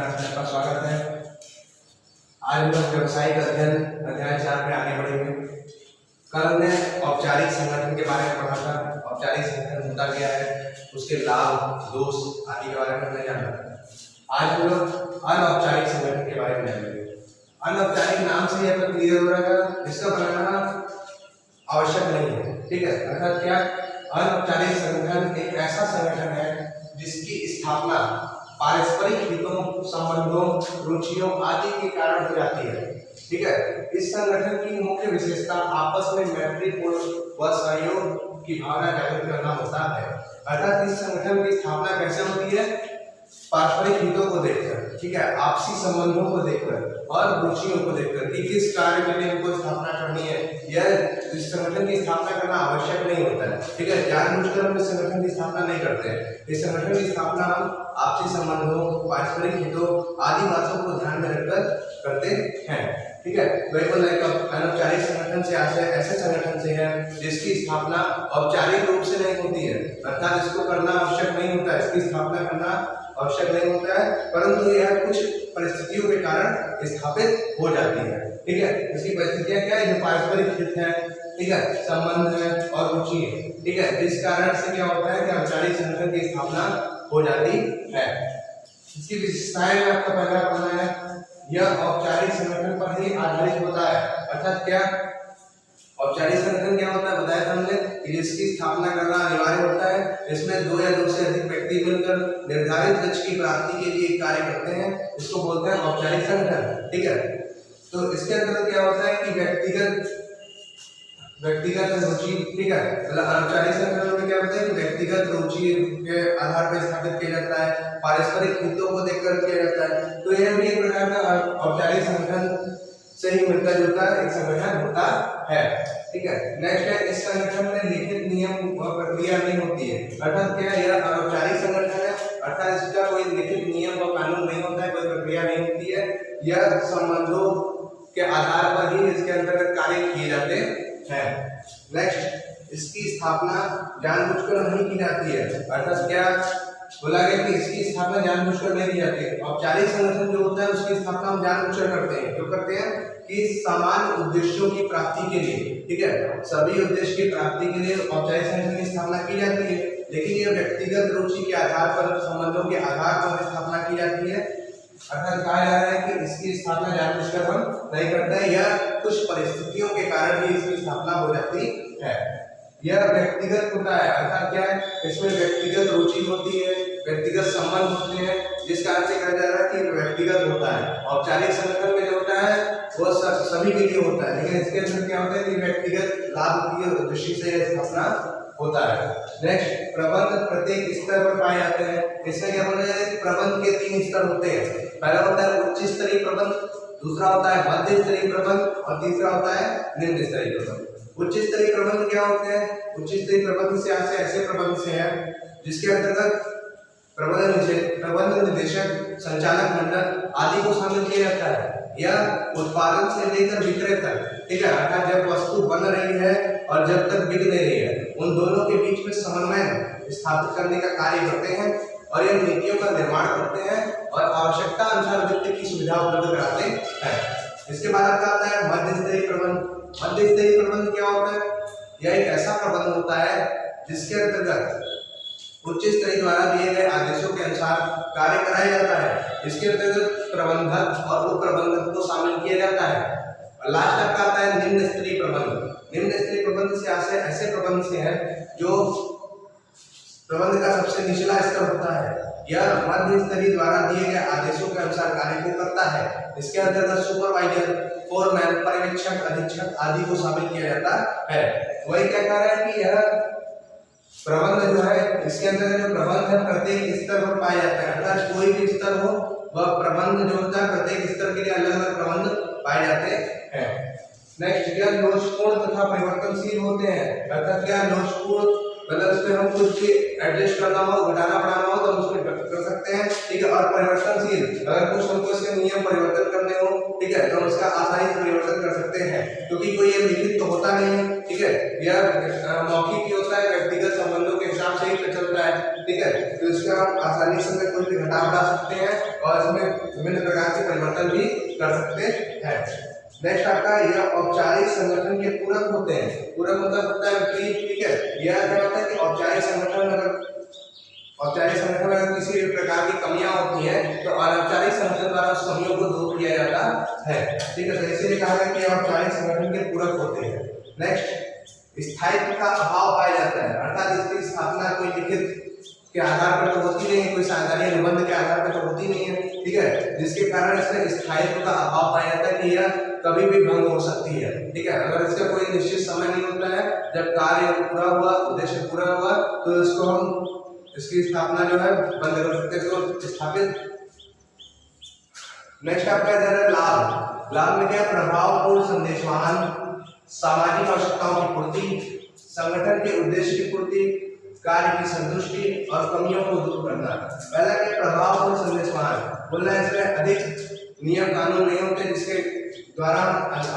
Class में आपका स्वागत है। आज हम लोग व्यवसायिक अध्ययन अध्याय 4 पे आगे बढ़ेंगे। कल हमने औपचारिक संगठन के बारे में पढ़ा था। औपचारिक संगठन होता क्या है, उसके लाभ, दोष आदि के बारे में हमने जाना। आज हम लोग अनौपचारिक संगठन के बारे में जानेंगे। अनौपचारिक नाम से यह क्लियर हो रहा है, इसका बनाना आवश्यक नहीं है। ठीक है, अर्थात क्या, अनौपचारिक संगठन एक ऐसा संगठन है जिसकी स्थापना पारस्परिक हितों, संबंधों, रुचियों आदि के कारण हो जाती है। ठीक है, इस संगठन की मुख्य विशेषता आपस में मैत्रीपूर्ण व सहयोग की भावना जागृत करना होता है। अर्थात इस संगठन की स्थापना कैसे होती है, पारस्परिक हितों को देखकर, ठीक है, आपसी संबंधों को देखकर और रुचियों को देखकर कि किस कार्य के लिए उनको स्थापना करनी है। यह इस संगठन की स्थापना करना आवश्यक नहीं होता है। ठीक है, जानबूझकर हम इस संगठन की स्थापना नहीं करते हैं। इस संगठन की स्थापना हम आपसी संबंधों, पारस्परिक हितों आदि बातों को ध्यान में रखकर करते हैं। ठीक है, बिल्कुल अनौपचारिक संगठन से ऐसे संगठन से है जिसकी स्थापना औपचारिक रूप से नहीं होती है, अर्थात इसको करना आवश्यक नहीं होता है, इसकी स्थापना करना आवश्यक नहीं होता है, परंतु यह कुछ परिस्थितियों के कारण स्थापित हो जाती है। ठीक है, इसकी परिस्थितियां क्या है, जो पारस्परिक हित है, ठीक है, संबंध है और रुचि है। ठीक है, जिस कारण से क्या होता है कि औपचारिक संगठन की स्थापना हो जाती है। इसकी विशेषताएं में आपका पहला पढ़ना है, यह औपचारिक संगठन पर ही आधारित होता है। अर्थात क्या, औपचारिक संगठन क्या होता है, बताया था हमने कि जिसकी स्थापना करना अनिवार्य होता है। इसमें दो या दो से अधिक व्यक्ति मिलकर निर्धारित लक्ष्य की प्राप्ति के लिए कार्य करते हैं, इसको बोलते हैं औपचारिक संगठन। ठीक है, तो इसके अंदर क्या होता है कि व्यक्तिगत रुचि, ठीक है, मतलब औपचारिक संगठन में क्या होता है कि व्यक्तिगत रुचि के आधार पर स्थापित किया जाता है, पारस्परिक हितों को देखकर किया जाता है। तो यह भी एक प्रकार का औपचारिक संगठन से ही मिलता जुलता एक संगठन होता है। ठीक है, नेक्स्ट है, इस संगठन में लिखित नियम और प्रक्रिया नहीं होती है। अर्थात क्या, यह अनौपचारिक संगठन है, अर्थात इसका कोई लिखित नियम और कानून नहीं होता है, कोई प्रक्रिया नहीं होती है। यह संबंधों के आधार पर ही इसके अंतर्गत कार्य किए जाते हैं। नेक्स्ट, इसकी स्थापना जानबूझकर नहीं की जाती है। अर्थात क्या बोला गया कि इसकी स्थापना जानबूझकर नहीं की जाती है। औपचारिक संगठन जो होता है उसकी स्थापना हम जानबूझकर करते हैं। क्यों करते हैं कि समान उद्देश्यों की प्राप्ति के लिए, ठीक है, सभी उद्देश्य की प्राप्ति के लिए औपचारिक संगठन की स्थापना की जाती है। लेकिन यह व्यक्तिगत रुचि के आधार पर, संबंधों के आधार पर स्थापना की जाती है। अर्थात कहा जा रहा है कि इसकी स्थापना जानबूझकर हम नहीं करते हैं, यह कुछ परिस्थितियों के कारण ही इसकी स्थापना हो जाती है। यह व्यक्तिगत होता है, अर्थात क्या है, इसमें व्यक्तिगत रुचि होती है, व्यक्तिगत संबंध होते हैं, जिस कारण से कहा जा रहा है कि व्यक्तिगत होता है। औपचारिक संगठन में जो होता है वो सभी के लिए होता है, लेकिन इसके अंदर क्या होता है कि व्यक्तिगत लाभ की दृष्टि से स्थापना होता है। नेक्स्ट, प्रबंध प्रत्येक स्तर पर पाए जाते हैं। इसमें क्या बोला जाए कि प्रबंध के 3 स्तर होते हैं। पहला होता है उच्च स्तरीय प्रबंध, दूसरा होता है मध्य स्तरीय प्रबंध और तीसरा होता है निम्न स्तरीय प्रबंध। उच्च स्तरीय प्रबंध क्या होते हैं, उच्च स्तरीय प्रबंध से ऐसे प्रबंध से है जिसके अंतर्गत प्रबंध निदेशक, संचालक मंडल आदि को शामिल किया जाता है। यह उत्पादन से लेकर विक्रय तक, ठीक है, अर्थात जब वस्तु बन रही है और जब तक बिक नहीं रही है, उन दोनों के बीच में समन्वय स्थापित करने का कार्य करते हैं और यह नीतियों का निर्माण करते हैं और आवश्यकता अनुसार वित्त की सुविधा उपलब्ध कराते हैं। इसके बाद आता है मध्य स्तरीय प्रबंध। मध्य स्तरीय प्रबंध क्या होता है, यह एक ऐसा प्रबंध होता है जिसके अंतर्गत उच्च स्तरीय द्वारा दिए गए आदेशों के अनुसार कार्य कराया जाता है। इसके अंतर्गत प्रबंधक और उप प्रबंधक को शामिल किया जाता है। और लास्ट तक आता है निम्न स्तरीय प्रबंध। निम्न स्तरीय प्रबंध से ऐसे प्रबंध से है जो प्रबंध का सबसे निचला स्तर होता है। यह मध्य स्तरीय द्वारा दिए गए आदेशों के अनुसार कार्य को करता है। इसके अंतर्गत सुपरवाइजर, फोरमैन, पर्यवेक्षक, अधीक्षक आदि को शामिल किया जाता है। वही क्या कह रहा है कि यह प्रबंध जो है, इसके अंदर जो प्रबंध है प्रत्येक स्तर पर पाया जाता है। अर्थात कोई भी स्तर हो वह प्रबंध जो होता है प्रत्येक स्तर के लिए अलग अलग प्रबंध पाए जाते हैं। नेक्स्ट, यह लोचपूर्ण तथा परिवर्तनशील होते हैं। अर्थात क्या लोचपूर्ण, मतलब इसमें हम कुछ भी एडजस्ट करना हो, घटाना बढ़ाना हो तो हम उसमें कर सकते हैं। ठीक है, और परिवर्तनशील, अगर कुछ हमको इसके नियम परिवर्तन करने हो, ठीक है, तो हम इसका आसानी से परिवर्तन कर सकते हैं, क्योंकि कोई ये लिखित तो होता नहीं है। ठीक है, यह मौखिक ही होता है, व्यक्तिगत संबंधों के हिसाब हिसाब से ही चलता है, ठीक है। तो इसका हम आसानी से कोई भी घटा बढ़ा सकते हैं और इसमें विभिन्न प्रकार के परिवर्तन भी कर सकते हैं। नेक्स्ट आपका यह औपचारिक संगठन के पूरक होते हैं। पूरक मतलब होता है विपरीत, ठीक है। यह क्या होता है कि औपचारिक संगठन में किसी भी प्रकार की कमियां होती हैं तो अनौपचारिक संगठन द्वारा उस कमियों को दूर किया जाता है, ठीक है। तो इसीलिए कहा गया कि औपचारिक संगठन के पूरक होते हैं। नेक्स्ट, स्थायित्व का अभाव पाया जाता है, अर्थात इसकी स्थापना कोई लिखित के आधार पर तो होती नहीं है, कोई साझेदारी अनुबंध के आधार पर तो होती नहीं है, ठीक है। जिसके कारण इसमें स्थायित्व का अभाव पाया जाता है कि यह कभी भी भंग हो सकती है, ठीक है। अगर इसका कोई निश्चित समय नहीं होता है, जब कार्य पूरा हुआ, उद्देश्य पूरा हुआ, तो इसको हम इसकी स्थापना जो है बंद कर सकते हैं, तो स्थापित। नेक्स्ट आपका इधर है लाभ। लाभ में क्या है? प्रभावपूर्ण संदेशवाहन, सामाजिक आवश्यकताओं की पूर्ति, संगठन के उद्देश्य की पूर्ति, कार्य की संतुष्टि और कमियों को दूर करना। पहला क्या? प्रभावपूर्ण संदेशवाहन। बोलना है इसमें अधिक नियम कानून नहीं होते जिसके द्वारा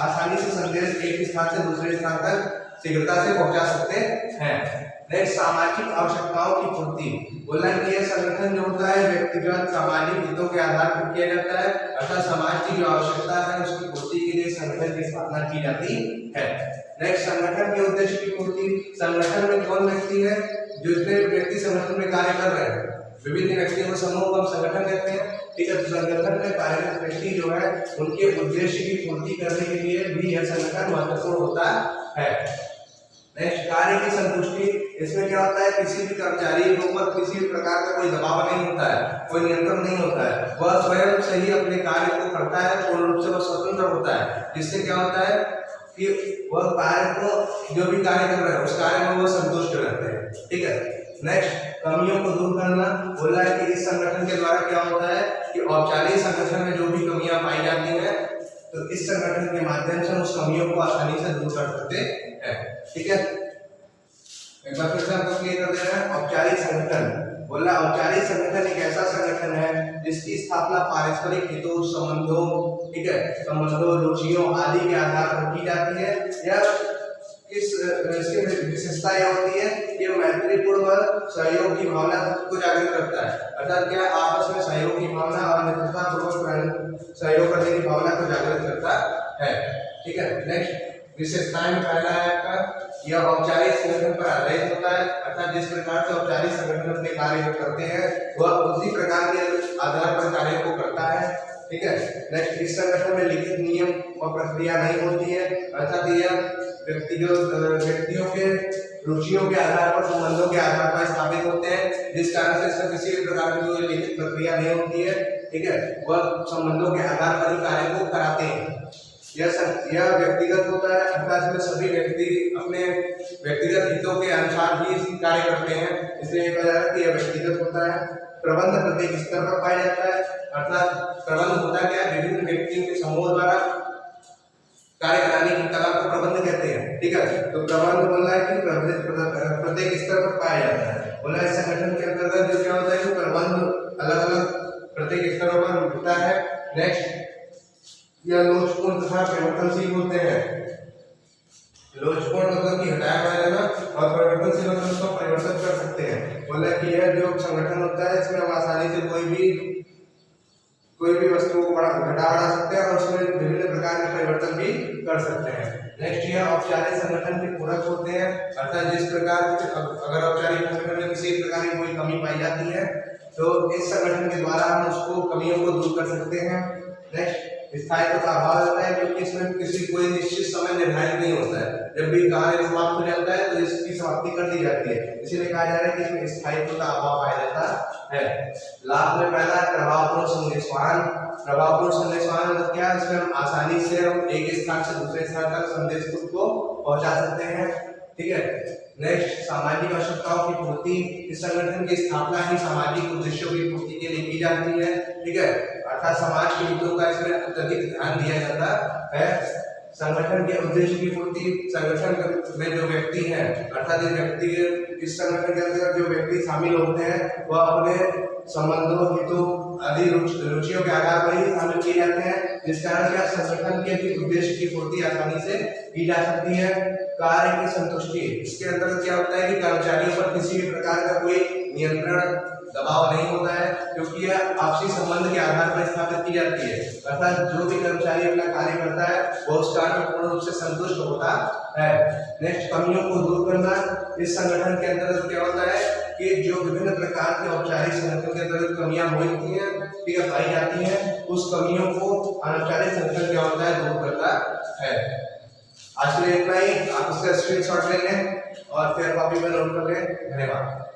आसानी से संदेश एक स्थान से दूसरे स्थान तक शीघ्रता से पहुंचा सकते हैं। नेक्स्ट, सामाजिक आवश्यकताओं की पूर्ति। बोलना है कि यह संगठन जो होता है व्यक्तिगत सामाजिक हितों के आधार पर किया जाता है, अर्थात समाज की जो आवश्यकता है उसकी पूर्ति के लिए संगठन की स्थापना की जाती है। नेक्स्ट, संगठन के उद्देश्य की पूर्ति। संगठन में कौन व्यक्ति है? जो जितने व्यक्ति संगठन में कार्य कर रहे हैं, विभिन्न व्यक्तियों को समूह को हम संगठन कहते हैं, ठीक है। तो संगठन में कार्यरत व्यक्ति जो है उनके उद्देश्य की पूर्ति करने के लिए भी यह संगठन महत्वपूर्ण होता है। नेक्स्ट, कार्य की संतुष्टि। इसमें क्या होता है? किसी भी कर्मचारी के ऊपर किसी भी प्रकार का कोई दबाव नहीं होता है, कोई नियंत्रण नहीं होता है, वह स्वयं से ही अपने कार्य को करता है, पूर्ण रूप से वह स्वतंत्र होता है। जिससे क्या होता है कि वह कार्य को जो भी कार्य कर रहे हैं उस कार्य में वो संतुष्ट रहते हैं, ठीक है। नेक्स्ट, कमियों को दूर करना। बोला है कि इस संगठन के द्वारा क्या होता है कि औपचारिक संगठन में जो भी कमियां पाई जाती हैं तो इस संगठन के माध्यम से उस कमियों को आसानी से दूर कर सकते हैं, ठीक है। एक बार फिर से आपको क्लियर कर दे रहे हैं। औपचारिक संगठन। बोला औपचारिक संगठन एक ऐसा संगठन है जिसकी स्थापना पारस्परिक हितों, संबंधों, ठीक है, संबंधों, रुचियों आदि के आधार पर की जाती है। यह इसकी विशेषता यह होती है कि मैत्रीपूर्ण सहयोग की भावना को जागृत करता है, अर्थात क्या आपस में सहयोग की भावना और मित्रतापूर्वक सहयोग करने की भावना को जागृत करता है, ठीक है। नेक्स्ट, विशेषताएं में पहला है आपका यह औपचारिक संगठन पर आधारित होता है, अर्थात जिस प्रकार से औपचारिक संगठन अपने कार्य को करते हैं वह उसी प्रकार के आधार पर कार्य को करता है, ठीक है। नेक्स्ट, इस संगठन में लिखित नियम और प्रक्रिया नहीं होती है, अर्थात यह व्यक्तियों के रुचियों के आधार पर, संबंधों के आधार पर स्थापित होते हैं, जिस कारण से इसमें किसी भी प्रकार की कोई लिखित प्रक्रिया नहीं होती है, ठीक है। वह संबंधों के आधार पर ही कार्य को कराते हैं। यह व्यक्तिगत होता है, अर्थात इसमें सभी व्यक्ति अपने व्यक्तिगत हितों के अनुसार ही कार्य करते हैं, इसलिए कहा जा रहा है कि यह व्यक्तिगत होता है। प्रबंध प्रत्येक स्तर पर पाया जाता है, अर्थात प्रबंध होता क्या है? विभिन्न व्यक्तियों के समूह द्वारा कार्य कराने की कला को प्रबंध कहते हैं, ठीक है। तो प्रबंध बोलना है कि प्रत्येक स्तर पर पाया जाता है। बोला इस संगठन के अंतर्गत जो क्या होता है कि प्रबंध अलग अलग प्रत्येक स्तरों पर होता है। नेक्स्ट, यह लोचपूर्ण तथा परिवर्तनशील होते हैं। लोचपूर्ण मतलब कि हटाया हुआ है ना, और परिवर्तनशील मतलब उसको परिवर्तित कर सकते हैं। बोला कि यह जो संगठन होता है इसमें हम आसानी से कोई भी वस्तु को घटा बढ़ा सकते हैं और उसमें विभिन्न प्रकार के परिवर्तन भी कर सकते हैं। नेक्स्ट, यह औपचारिक संगठन के पूरक होते हैं, अर्थात जिस प्रकार अगर औपचारिक संगठन में किसी प्रकार की कोई कमी पाई जाती है तो इस संगठन के द्वारा हम उसको कमियों को दूर कर सकते हैं। नेक्स्ट, स्थायित्व का अभाव होता है क्योंकि इसमें किसी कोई निश्चित समय निर्धारित नहीं होता है, जब भी कार्य समाप्त हो जाता है तो इसकी समाप्ति कर दी जाती है, इसीलिए कहा जा रहा है कि इसमें स्थायित्व का अभाव पाया जाता है। लाभ में पहला प्रभावपूर्ण संदेशवाहन। प्रभावपूर्ण संदेशवाहन मतलब क्या? इसमें हम आसानी से हम एक स्थान से दूसरे स्थान तक संदेश को पहुंचा सकते हैं, ठीक है। नेक्स्ट, सामाजिक आवश्यकताओं की पूर्ति। इस संगठन की स्थापना ही सामाजिक उद्देश्यों की पूर्ति के लिए की जाती है, ठीक है, अर्थात समाज के हितों का इसमें अत्यधिक ध्यान दिया जाता है। संगठन के उद्देश्य की पूर्ति। संगठन में जो व्यक्ति हैं, अर्थात इस संगठन के अंदर जो व्यक्ति शामिल होते हैं वह अपने संबंधों, हितों आदि रुचियों के आधार पर ही शामिल किए जाते हैं, जिस कारण क्या संगठन के भी उद्देश्य की पूर्ति आसानी से की जा सकती है। कार्य की संतुष्टि, इसके अंतर्गत क्या होता है कि कर्मचारियों पर किसी भी प्रकार का कोई नियंत्रण दबाव नहीं होता है, क्योंकि यह आपसी संबंध के आधार पर स्थापित की जाती है। अर्थात जो भी कर्मचारी अपना कार्य करता है वो उस कार्य में पूर्ण रूप से संतुष्ट होता है। नेक्स्ट, कमियों को दूर करना। इस संगठन के अंतर्गत क्या होता है कि जो विभिन्न प्रकार के औपचारिक संगठन के अंतर्गत कमियां होती हैं, ठीक है, पाई जाती हैं, उस कमियों को अनौपचारिक संगठन क्या होता है, दूर करता है। आज के लिए इतना ही। आप इसका स्क्रीनशॉट ले लें और फिर कॉपी में नोट कर लें। धन्यवाद।